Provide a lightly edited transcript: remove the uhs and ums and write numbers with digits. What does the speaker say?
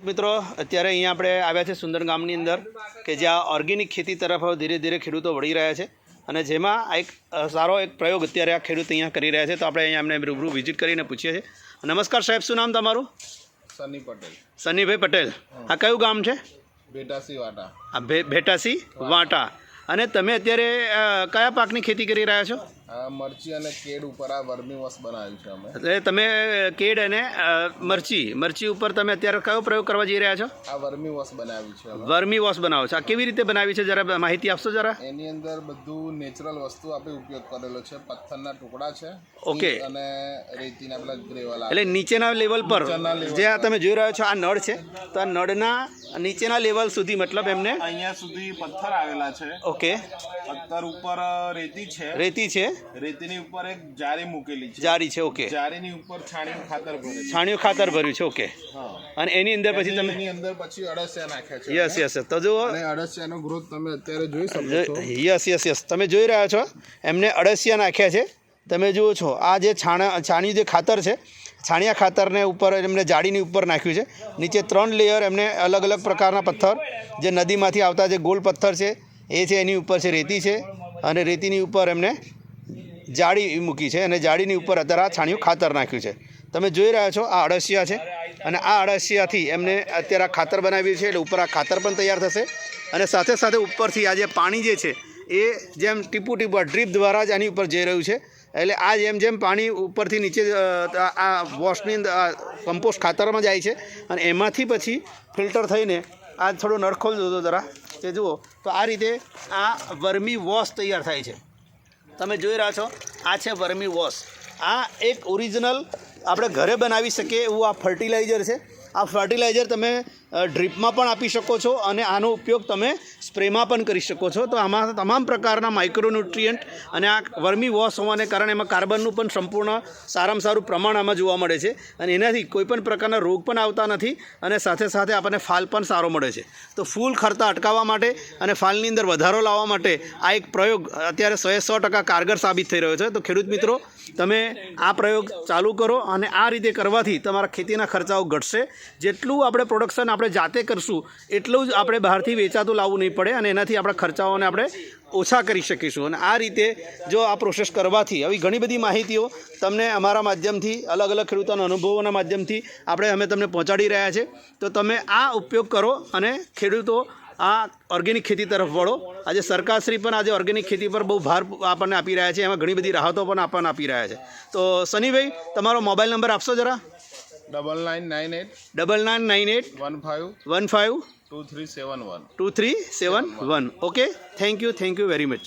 મિત્રો અત્યારે અહીંયા આપણે આવ્યા છે સુંદર ગામની અંદર કે જ્યાં ઓર્ગેનિક ખેતી તરફ ધીરે ધીરે ખેડૂતો વળી રહ્યા છે અને જેમાં એક સારો એક પ્રયોગ અત્યારે આ ખેડૂત અહીંયા કરી રહ્યા છે. તો આપણે અહીંયા એમને રૂબરૂ વિઝિટ કરીને પૂછીએ છીએ. નમસ્કાર સાહેબ, શું નામ તમારું? સની પટેલ. સનીભાઈ પટેલ. આ કયું ગામ છે? ભેટાસી વાટા. આ ભેટાસી વાટા. અને તમે અત્યારે કયા પાકની ખેતી કરી રહ્યા છો? મરચી અને કેડ ઉપર આ વર્મી વોશ બનાવ્યું છે અમે. એટલે તમે કેડ અને મરચી ઉપર તમે અત્યારે કયો પ્રયોગ કરવા જઈ રહ્યા છો? આ વર્મી વોશ બનાવ્યું છે. વર્મી વોશ બનાવો છો. આ કેવી રીતે બનાવી છે, જરા માહિતી આપશો જરા? એની અંદર બધું નેચરલ વસ્તુ આપણે ઉપયોગ કરેલો છે. પથ્થરના ટુકડા છે. ઓકે. અને રેતીના પેલા ગ્રેવલ. એટલે નીચેના લેવલ પર જે આ તમે જોઈ રહ્યા છો આ નળ છે, તો આ નળના નીચેના લેવલ સુધી મતલબ એમને અહીંયા સુધી પથ્થર આવેલા છે. ઓકે. પથ્થર ઉપર રેતી છે. રેતી છે. રેતીની ઉપર એક જારી મૂકેલી છે. જારી છે. ઓકે. જારીની ઉપર છાણિયું ખાતર ભર્યું છે. છાણિયું ખાતર ભર્યું છે. ઓકે. અને એની અંદર પછી તમે એની અંદર પછી અળસિયા નાખ્યા છે. Yes yes. તો જુઓ, અને અળસિયાનો ગ્રોથ તમે અત્યારે જોઈ શકો છો. Yes yes yes. તમે જોઈ રહ્યા છો એમને અળસિયા નાખ્યા છે. તમે જુઓ છો આ જે છાણિયું જે ખાતર છે, છાણિયા ખાતરને ઉપર એમને જાળીની ઉપર નાખ્યું છે. નીચે 3 લેયર એમને અલગ અલગ પ્રકારના પથ્થર જે નદીમાંથી આવતા જે ગોળ પથ્થર છે એ છે, એની ઉપર છે રેતી છે, અને રેતીની ઉપર એમને જાળી મૂકી છે, અને જાળીની ઉપર અત્યારે આ છાણિયું ખાતર નાખ્યું છે. તમે જોઈ રહ્યા છો આ અળસિયા છે, અને આ અળસિયાથી એમને અત્યારે આ ખાતર બનાવ્યું છે. એટલે ઉપર આ ખાતર પણ તૈયાર થશે, અને સાથે સાથે ઉપરથી આ જે પાણી જે છે એ જેમ ટીપું ડ્રીપ દ્વારા જ આની ઉપર જઈ રહ્યું છે. એટલે આ જેમ પાણી ઉપરથી નીચે આ વોશની અંદર કમ્પોસ્ટ ખાતરમાં જાય છે, અને એમાંથી પછી ફિલ્ટર થઈને આ થોડો નળ ખોલી દો જરા, તે જુઓ તો આ રીતે આ વર્મી વોશ તૈયાર થાય છે. તમે જોઈ રહ્યા છો આ છે વર્મી વોશ. આ એક ઓરિજિનલ આપણે ઘરે બનાવી શકીએ એવું આ ફર્ટિલાઇઝર છે. આ ફર્ટિલાઇઝર તમે ડ્રીપમાં પણ આપી શકો છો, અને આનો ઉપયોગ તમે સ્પ્રેમાં પણ કરી શકો છો. તો આમાં તમામ પ્રકારના માઇક્રોન્યુટ્રિયન્ટ અને આ વર્મી વોશ હોવાને કારણે એમાં કાર્બનનું પણ સંપૂર્ણ સારામાં સારું પ્રમાણ આમાં જોવા મળે છે, અને એનાથી કોઈપણ પ્રકારના રોગ પણ આવતા નથી, અને સાથે સાથે આપણને ફાલ પણ સારો મળે છે. તો ફૂલ ખરતા અટકાવવા માટે અને ફાલની અંદર વધારો લાવવા માટે આ એક પ્રયોગ અત્યારે 100% કારગર સાબિત થઈ રહ્યો છે. તો ખેડૂત મિત્રો, તમે આ પ્રયોગ ચાલુ કરો, અને આ રીતે કરવાથી તમારા ખેતીના ખર્ચાઓ ઘટશે. જેટલું આપણે પ્રોડક્શન આપણે જાતે કરશું એટલું જ આપણે બહારથી વેચાતું લાવવું નહીં પડે, અને એનાથી આપણા ખર્ચાઓને આપણે ઓછા કરી શકીશું. અને આ રીતે જો આ પ્રોસેસ કરવાથી આવી ઘણી બધી માહિતીઓ તમને અમારા માધ્યમથી, અલગ અલગ ખેડૂતોના અનુભવોના માધ્યમથી અમે તમને પહોંચાડી રહ્યા છે. તો તમે આ ઉપયોગ કરો, અને ખેડૂતો આ ઓર્ગેનિક ખેતી તરફ વળો. આજે સરકારશ્રી પણ આજે ઓર્ગેનિક ખેતી પર બહુ ભાર આપણને આપી રહ્યા છે. એમાં ઘણી બધી રાહતો પણ આપણને આપી રહ્યા છે. તો સનીભાઈ, તમારો મોબાઈલ નંબર આપશો જરા? 9998 15 2371. Okay. Thank you very much.